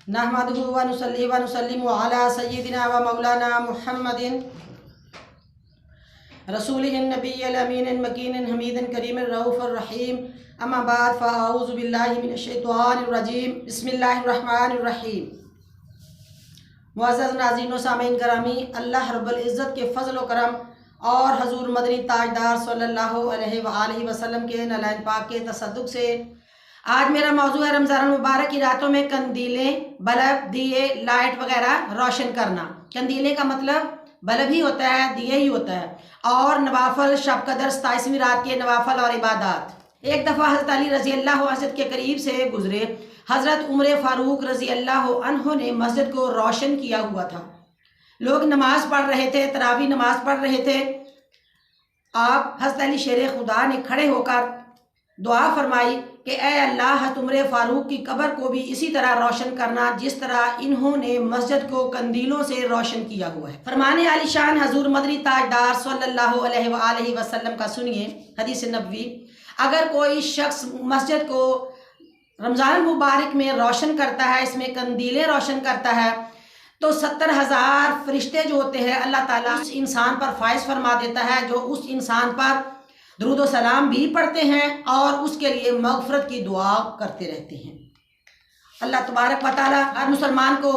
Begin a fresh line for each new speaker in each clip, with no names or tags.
नहमदुहु व नुसल्ली व नुसल्लिमु अला सय्यिदिना व मौलाना मुहम्मदिन रसूलिहिन नबिय्यिल अमीनिन मकीनिन हमीदिन करीमिर रऊफिर रहीम। अम्मा बाद फ़अऊज़ु बिल्लाहि मिनश शैतानिर रजीम। बिस्मिल्लाहिर रहमानिर रहीम। मुअज़्ज़ज़ नाज़रीन व सामीन करामी, अल्लाह रब्बुल इज़्ज़त के फ़ज़ल व करम और हज़ूर मदनी ताजदार सल्लल्लाहु अलैहि व आलिहि वसल्लम के नलैन पाक के तसद्दुक़ से आज मेरा मौजू है रमज़ान मुबारक की रातों में कंदीलें, बल्ब, दिए, लाइट वगैरह रोशन करना। कंदीलें का मतलब बल्ब ही होता है, दिए ही होता है। और नवाफल, शब कदर, 27वीं रात के नवाफल और इबादत। एक दफ़ा हज़रत अली रज़ी अल्लाह अन्हु के करीब से गुजरे। हज़रत उमर फ़ारूक रज़ी अल्लाह अन्हु ने मस्जिद को रोशन किया हुआ था। लोग नमाज पढ़ रहे थे, तरावी नमाज पढ़ रहे थे। आप हज़रत अली शेर खुदा ने खड़े होकर दुआ फरमाई कि ए अल्लाह, उमर फ़ारूक की कब्र को भी इसी तरह रोशन करना जिस तरह इन्होंने मस्जिद को कंदीलों से रोशन किया हुआ है। फरमाने आलिशान हजूर मदनी ताजदार सल्लल्लाहु अलैहि वसल्लम का सुनिए हदीस नबवी। अगर कोई शख्स मस्जिद को रमज़ान मुबारक में रोशन करता है, इसमें कंदीलें रोशन करता है, तो 70,000 फरिश्ते जो होते हैं अल्लाह ताला उस इंसान पर फायज फरमा देता है, जो उस इंसान पर दुरूद व सलाम भी पढ़ते हैं और उसके लिए मग़फ़िरत की दुआ करते रहते हैं। अल्लाह तबारक व तआला हर मुसलमान को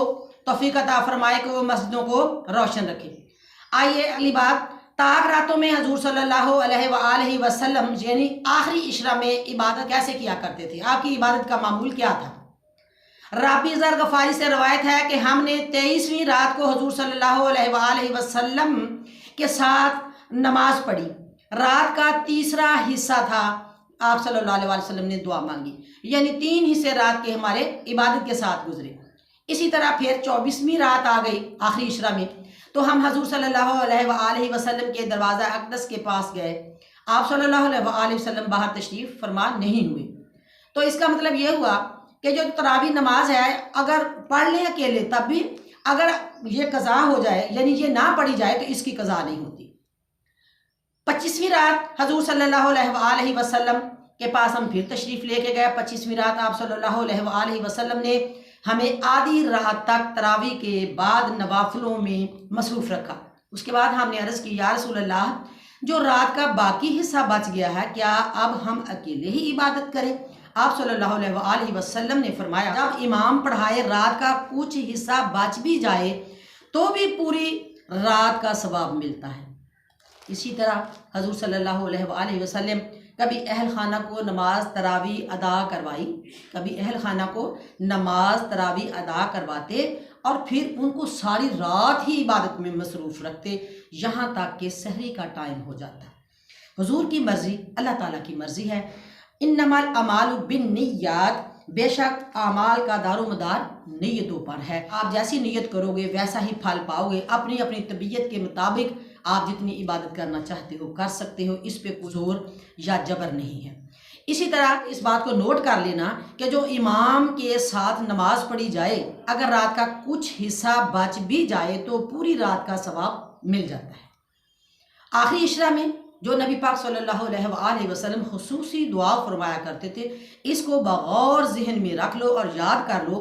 तौफ़ीक़ अता फरमाए कि वो मस्जिदों को रोशन रखे। आइए अगली बात, ताक रातों में हजूर सल्लल्लाहु अलैहि वसल्लम यानी आखिरी इशरा में इबादत कैसे किया करते थे? आपकी इबादत का मामूल क्या था? राबी ज़र गफ़ारी से रवायत है कि हमने 23वीं रात को हजूर सल्लल्लाहु अलैहि वसल्लम के साथ नमाज पढ़ी। रात का तीसरा हिस्सा था, आप सल्लल्लाहु अलैहि वसल्लम ने दुआ मांगी, यानी 3 हिस्से रात के हमारे इबादत के साथ गुजरे। इसी तरह फिर 24वीं रात आ गई आखिरी इशरा में, तो हम हजूर सल्लल्लाहु अलैहि वसल्लम के दरवाज़ा अक़दस के पास गए। आप सल्लल्लाहु अलैहि वसल्लम बाहर तशरीफ़ फरमा नहीं हुए। तो इसका मतलब ये हुआ कि जो तरावी नमाज है अगर पढ़ लें अकेले तब भी, अगर ये कज़ा हो जाए यानी ये ना पढ़ी जाए तो इसकी कज़ा नहीं होती। 25वीं रात हजूर सल्लल्लाहु अलैहि वसल्लम के पास हम फिर तशरीफ़ लेके गए। 25वीं रात आप सल्लल्लाहु अलैहि वसल्लम ने हमें आधी रात तक तरावी के बाद नवाफिलों में मसरूफ़ रखा। उसके बाद हमने अर्ज़ की, या रसूल अल्लाह, जो रात का बाकी हिस्सा बच गया है क्या अब हम अकेले ही इबादत करें? आप सल्लल्लाहु अलैहि वसल्लम ने फरमाया, जब इमाम पढ़ाए रात का कुछ हिस्सा बच भी जाए तो भी पूरी रात का सवाब मिलता है। इसी तरह हजूर सल्लल्लाहु अलैहि वसल्लम कभी अहल खाना को नमाज तरावी अदा करवाई, कभी अहल खाना को नमाज तरावी अदा करवाते और फिर उनको सारी रात ही इबादत में मसरूफ़ रखते, यहाँ तक कि सहरी का टाइम हो जाता। हुजूर की मर्ज़ी अल्लाह ताला की मर्ज़ी है। इन्नमल अमालु बिन्निय्यात, बेशक आमाल का दारोमदार नीयतों पर है। आप जैसी नीयत करोगे वैसा ही फल पाओगे। अपनी अपनी तबीयत के मुताबिक आप जितनी इबादत करना चाहते हो कर सकते हो, इस पे कोई जोर या जबर नहीं है। इसी तरह इस बात को नोट कर लेना कि जो इमाम के साथ नमाज पढ़ी जाए, अगर रात का कुछ हिस्सा बच भी जाए तो पूरी रात का सवाब मिल जाता है। आखिरी इशरा में जो नबी पाक सल्लल्लाहु अलैहि वसल्लम खुसूसी दुआ फरमाया करते थे, इसको बगौर जहन में रख लो और याद कर लो।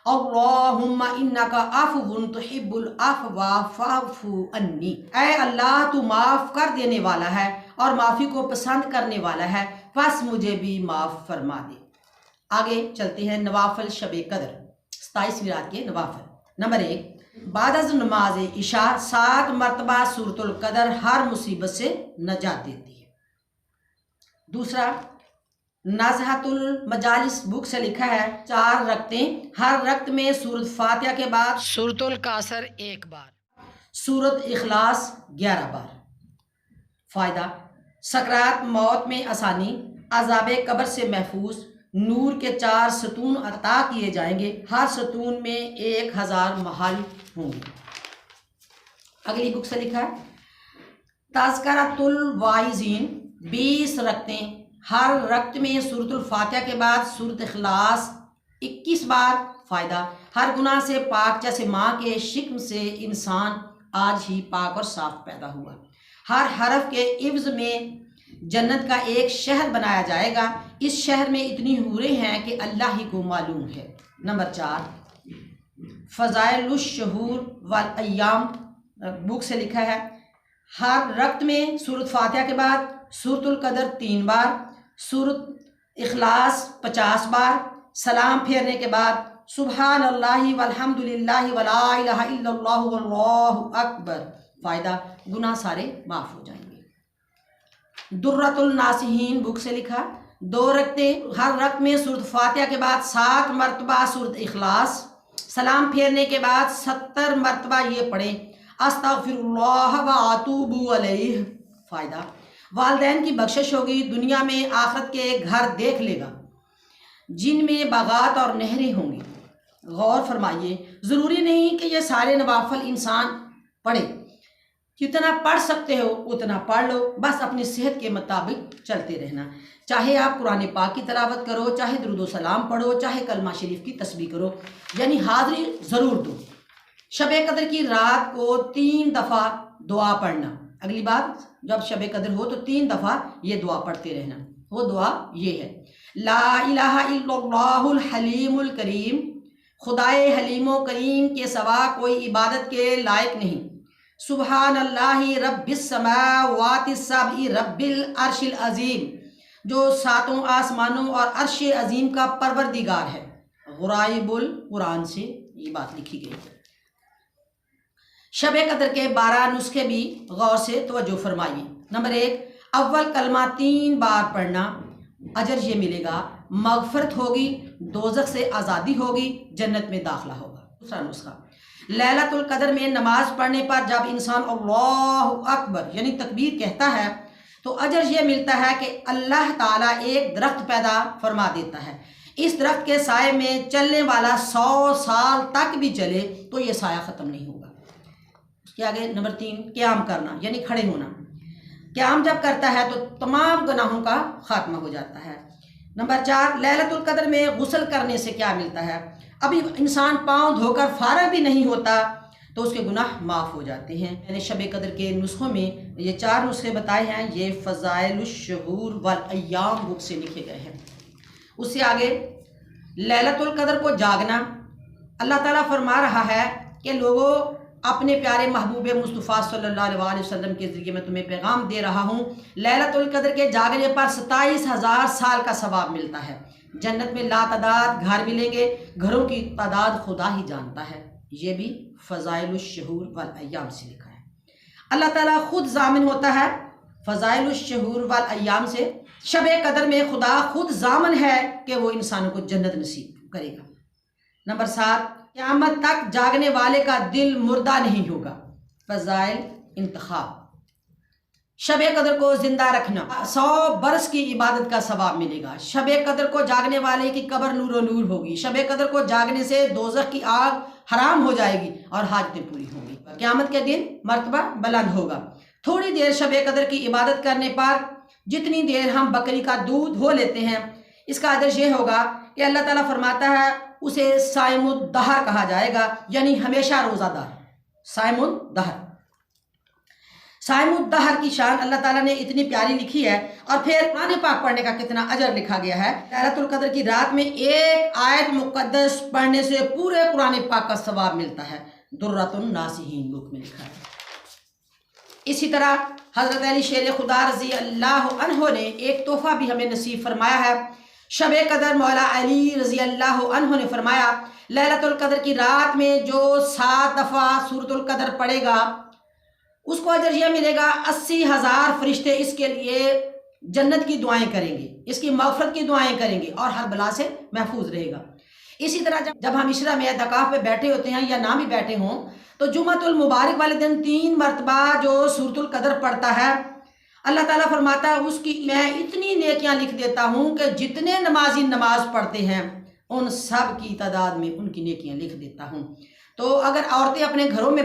अल्लाहुम्मा इन्नका अफ़ुव्वुन तुहिब्बुल अफ़्वा फ़अफ़ु अन्नी, ऐ अल्लाह तू माफ़ कर देने वाला है और माफ़ी को पसंद करने वाला है, बस मुझे भी माफ़ फरमा दे। आगे चलते हैं नवाफिल शबे कदर, 27वीं रात के नवाफिल। नंबर 1, बादअज़ नमाज इशा 7 मरतबा सूरतुल कदर हर मुसीबत से नजात देती है। दूसरा, नज़हतुल मजालिस बुक से लिखा है 4 रकतें, हर रकत में सूरत फातिहा के बाद सूरतुल कासर 1 बार, सूरत इखलास 11 बार। फ़ायदा, सकरात मौत में आसानी, अज़ाब कब्र से महफूज, नूर के 4 सतून अता किए जाएंगे, हर सतून में 1000 महल होंगे। अगली बुक से लिखा है तज़किरतुल वाइज़ीन 20 रकतें, हर रकत में सूरतुल फातिहा के बाद सूरत इखलास 21 बार। फ़ायदा, हर गुनाह से पाक, जैसे माँ के शिक्म से इंसान आज ही पाक और साफ पैदा हुआ। हर हरफ के इव्ज़ में जन्नत का एक शहर बनाया जाएगा। इस शहर में इतनी हूरें हैं कि अल्लाह ही को मालूम है। नंबर 4, फ़ज़ाइलुश्शहूर वल अय्याम बुक से लिखा है। हर रक्त में सूरत फातिहा के बाद सूरतुल कदर 3 बार, सूरत इखलास 50 बार, सलाम फेरने के बाद सुबहान अल्लाहि वल्हम्दुलिल्लाहि वला इलाहा इल्लल्लाहु वल्लाहु अकबर। फ़ायदा, गुनाह सारे माफ़ हो जाएंगे। दुर्रतुल नासिहीन बुक से लिखा, 2 रकतें, हर रक्त में सूरत फातिहा के बाद 7 मरतबा सूरत इखलास, सलाम फेरने के बाद 70 मरतबा ये पढ़ें अस्तगफिरुल्लाह व अतूबु अलैह। फ़ायदा, वालिदैन की बख्शिश होगी, दुनिया में आखिरत के घर देख लेगा जिनमें बागात और नहरें होंगी। गौर फरमाइए, ज़रूरी नहीं कि ये सारे नवाफल इंसान पढ़े, जितना पढ़ सकते हो उतना पढ़ लो, बस अपनी सेहत के मुताबिक चलते रहना। चाहे आप कुरान पाक की तिलावत करो, चाहे दुरूद व सलाम पढ़ो, चाहे कलमा शरीफ की तस्बीह करो, यानी हाज़री ज़रूर दो। शब कदर की रात को 3 दफ़ा दुआ पढ़ना। अगली बार जब शब कदर हो तो 3 दफ़ा ये दुआ पढ़ते रहना। वो दुआ ये है, ला इलाहा इल्लल्लाहुल हलीमुल करीम, खुदाए हलीमो करीम के सिवा कोई इबादत के लायक नहीं। सुबहान अल्लाहि रब्बिस समावाति सबई रब्बिल अर्शिल अजीम, जो 7 आसमानों और अर्श अजीम का परवरदिगार है। गुराइबुल कुरान से ये बात लिखी गई है। शब कदर के 12 नुस्खे भी गौर से तवज्जो फरमाइए। नंबर 1, अव्वल कलमा 3 बार पढ़ना, अजर ये मिलेगा, मगफरत होगी, दोज़ख से आज़ादी होगी, जन्नत में दाखिला होगा। दूसरा नुस्खा, लैलतुल कदर में नमाज पढ़ने पर जब इंसान अल्लाहु अकबर यानी तकबीर कहता है तो अजर ये मिलता है कि अल्लाह ताला एक दरख्त पैदा फरमा देता है। इस दरख्त के साए में चलने वाला 100 साल तक भी चले तो ये साया ख़त्म नहीं होगा। उसके आगे नंबर 3, क़याम करना यानी खड़े होना। क़याम जब करता है तो तमाम गुनाहों का खात्मा हो जाता है। नंबर 4, लैलतुल कदर में गुस्ल करने से क्या मिलता है? अभी इंसान पाँव धोकर फारग भी नहीं होता तो उसके गुनाह माफ़ हो जाते हैं। मैंने शब कदर के नुस्खों में ये 4 नुस्खे बताए हैं, ये फ़ज़ाइलुश्शहूर वल अय्याम बुक से लिखे गए हैं। उससे आगे लैलतुल कदर को जागना, अल्लाह ताला फरमा रहा है कि लोगों, अपने प्यारे महबूब मुस्तफ़ा सल्लल्लाहु अलैहि वसल्लम के ज़रिए मैं तुम्हें पैगाम दे रहा हूँ, लैलतुल कदर के जागने पर 27,000 साल का सवाब मिलता है। जन्नत में लातादाद घर मिलेंगे, घरों की तादाद खुदा ही जानता है। ये भी फ़ज़ाइलुश्शहूर वल अय्याम से लिखा है। अल्लाह ताला खुद ज़ामिन होता है फ़ज़ाइलुश्शहूर वल अय्याम से। शब कदर में खुदा खुद ज़ामिन है कि वो इंसानों को जन्नत नसीब करेगा। नंबर 7, क़यामत तक जागने वाले का दिल मुर्दा नहीं होगा। फ़ज़ाइल इंतखाब, शब कदर को ज़िंदा रखना, 100 बरस की इबादत का सवाब मिलेगा। शब कदर को जागने वाले की कब्र नूरो नूर होगी। शब कदर को जागने से दोज़ख की आग हराम हो जाएगी और हाजतें पूरी होंगी। क़यामत के दिन मर्तबा बुलंद होगा। थोड़ी देर शब कदर की इबादत करने पर जितनी देर हम बकरी का दूध धो लेते हैं, इसका आदर्श ये होगा कि अल्लाह ताला फरमाता है उसे साइमुद दहर कहा जाएगा, यानी हमेशा रोज़ादार। साइमुद दहर, साइमुद दहर की शान अल्लाह ताला ने इतनी प्यारी लिखी है। और फिर कुरान पाक पढ़ने का कितना अजर लिखा गया है। लैलतुल कदर की रात में एक आयत मुक़द्दस पढ़ने से पूरे कुरान पाक का सवाब मिलता है। दुर्रतुन नासिहीन बुक में लिखा है। इसी तरह हज़रत अली शेर खुदा रज़ी अल्लाह अन्हो ने एक तोहफ़ा भी हमें नसीब फरमाया है। शब कदर मौला अली रज़ी अल्लाह अन्हो ने फरमाया, लैलतुल कदर की रात में जो 7 दफ़ा सूरतुल कदर पढ़ेगा उसको अजर यह मिलेगा 80,000 फरिश्ते इसके लिए जन्नत की दुआएं करेंगे, इसकी मग़फ़िरत की दुआएं करेंगे और हर बला से महफूज रहेगा। इसी तरह जब हम इशरा में एतकाफ़ पे बैठे होते हैं या ना भी बैठे हों तो जुम्मतुल मुबारक वाले दिन 3 मरतबा जो सूरतुल कदर पढ़ता है, अल्लाह ताला फरमाता है उसकी मैं इतनी नेकियां लिख देता हूँ कि जितने नमाजी नमाज पढ़ते हैं उन सब की तादाद में उनकी नेकियां लिख देता हूँ। तो अगर औरतें अपने घरों में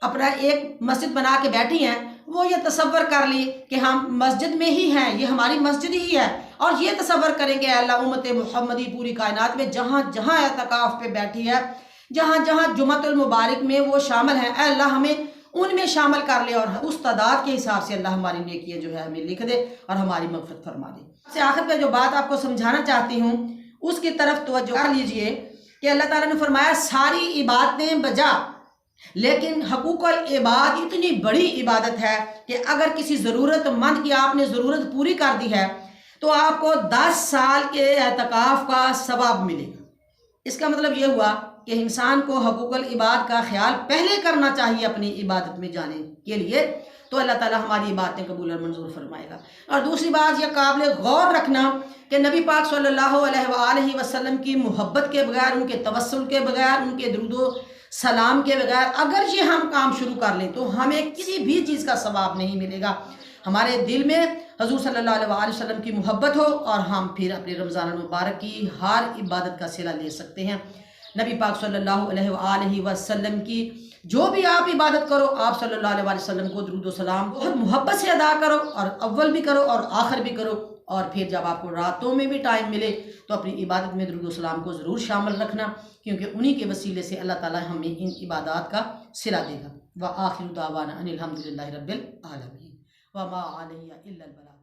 अपना एक मस्जिद बना के बैठी हैं, वो ये तसव्वुर कर ली कि हम मस्जिद में ही हैं, ये हमारी मस्जिद ही है, और ये तसव्वुर करेंगे अल्लाह उम्मत मुहम्मदी पूरी कायनात में जहाँ जहाँ एतकाफ़ पे बैठी है, जहाँ जहाँ जुम्मतुल मुबारक में वो शामिल हैं, अल्लाह हमें उनमें शामिल कर ले और उस तादाद के हिसाब से अल्लाह हमारी नेकियां जो है हमें लिख दे और हमारी मग़फ़िरत फरमा दे। से आखिर पे जो बात आपको समझाना चाहती हूँ उसकी तरफ तवज्जो कर लीजिए कि अल्लाह ताला ने फरमाया सारी इबादतें बजा, लेकिन हकूक़ुल इबाद इतनी बड़ी इबादत है कि अगर किसी ज़रूरतमंद की आपने ज़रूरत पूरी कर दी है तो आपको 10 साल के एतकाफ़ का सवाब मिलेगा। इसका मतलब ये हुआ कि इंसान को हकूक़ुल इबाद का ख्याल पहले करना चाहिए अपनी इबादत में जाने के लिए, तो अल्लाह ताला हमारी इबादतें कबूल और मंजूर फरमाएगा। और दूसरी बात यह काबिल गौर रखना कि नबी पाक सल्लल्लाहु अलैहि वसल्लम की मोहब्बत के बगैर, उनके तवस्सुल के बगैर, उनके दुरूदो सलाम के बगैर अगर ये हम काम शुरू कर लें तो हमें किसी भी चीज़ का सवाब नहीं मिलेगा। हमारे दिल में हजूर सल्लल्लाहु अलैहि वसल्लम की मोहब्बत हो और हम फिर अपने रमज़ान मुबारक की हर इबादत का सिला ले सकते हैं। नबी पाक सल्लल्लाहु अलैहि वसल्लम की जो भी आप इबादत करो, आप सल्लल्लाहु अलैहि वसल्लम को दुरूद सलाम बहुत मोहब्बत से अदा करो, और अव्वल भी करो और आखिर भी करो। और फिर जब आपको रातों में भी टाइम मिले तो अपनी इबादत में दुरूद सलाम को ज़रूर शामिल रखना, क्योंकि उन्हीं के वसीले से अल्लाह ताला हमें इन इबादत का सिला देगा। व आखिरु दावाना अनिल हम्दुलिल्लाहि रब्बिल आलमीन व मा अलैया इल्लल बलाग।